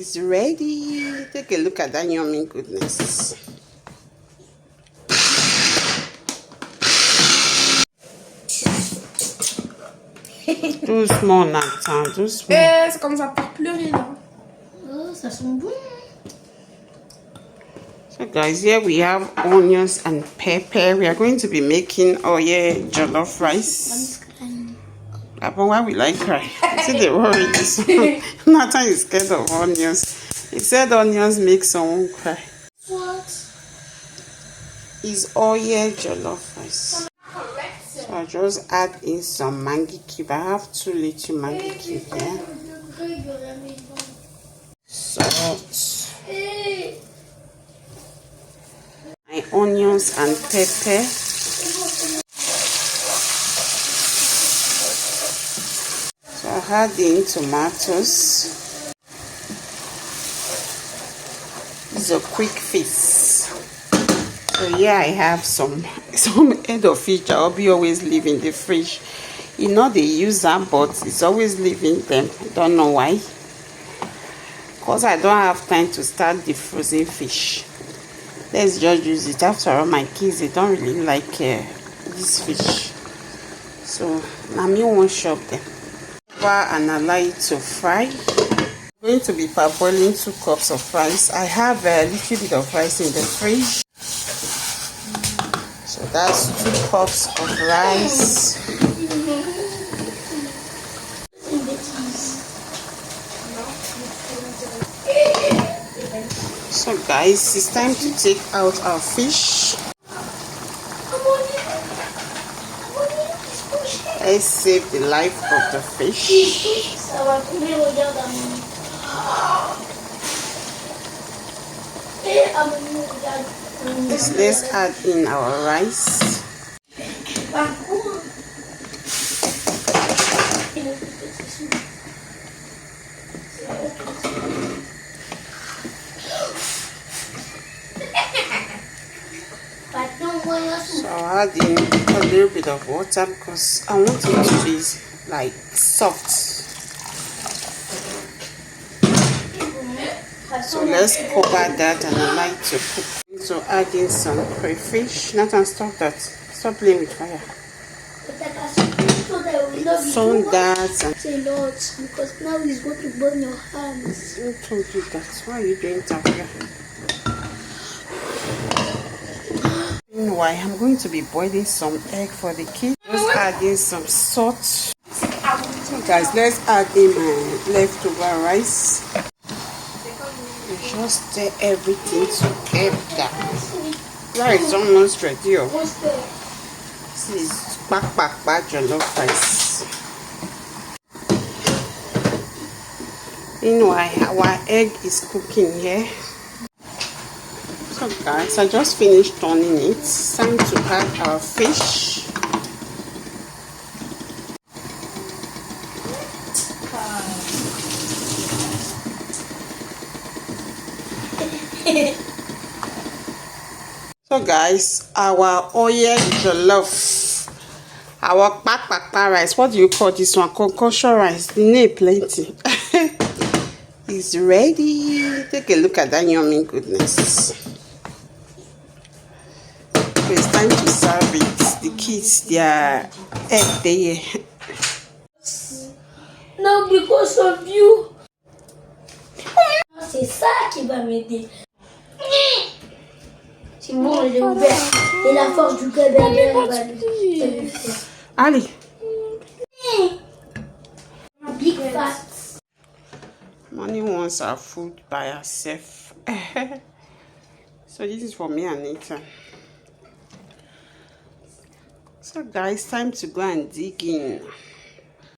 is ready. Take a look at that yummy goodness. Too small now, too small. C'est comme ça pour pleurer là. Oh, ça sent bon. So guys, here we have onions and pepper. We are going to be making jollof rice. But why we like cry? See they worry this one. Nathan is scared of onions. He said onions make someone cry. What? It's oil jollof rice. So I just add in some Maggi cube. I have 2 little Maggi cube there. Salt. My onions and pepper. So I add in tomatoes. It's a quick fix. So here I have some head of fish that will be always leave in the fridge. You know they use that, but it's always leaving them. I don't know why. Because I don't have time to start the frozen fish. Let's just use it. After all, my kids, they don't really like this fish. So now me won't shop them. And allow it to fry. I'm going to be parboiling 2 cups of rice. I have a little bit of rice in the fridge. So that's 2 cups of rice. So guys, it's time to take out our fish. Let's save the life of the fish. Let's add in our rice. So I'll add in a little bit of water because I want it to be like soft. So let's cover that and allow it to cook. So add in some crayfish. Nathan, stop that. Stop playing with fire. So that and a lot because now it's going to burn your hands. Who told you that? Why are you doing that here? Meanwhile, I'm going to be boiling some egg for the kids. Just add in some salt. So guys, let's add in my leftover rice. Just stir everything together. Rice is almost ready. This is Sapa Jollof Rice. Meanwhile, our egg is cooking here. So guys, I just finished turning it. It's time to add our fish. So guys, our oil jollof, our Sapa rice, what do you call this one? Concoction rice. The name plenty. Is ready. Take a look at that yummy goodness. It's time to serve it. The kids, their egg there. No, because of you. C'est ça qui va m'aider. C'est bon, il est ouvert. Et la force du cadavre va lui faire. Allez. Big fat. Money wants our food by herself. So this is for me and Nathan. So guys, time to go and dig in.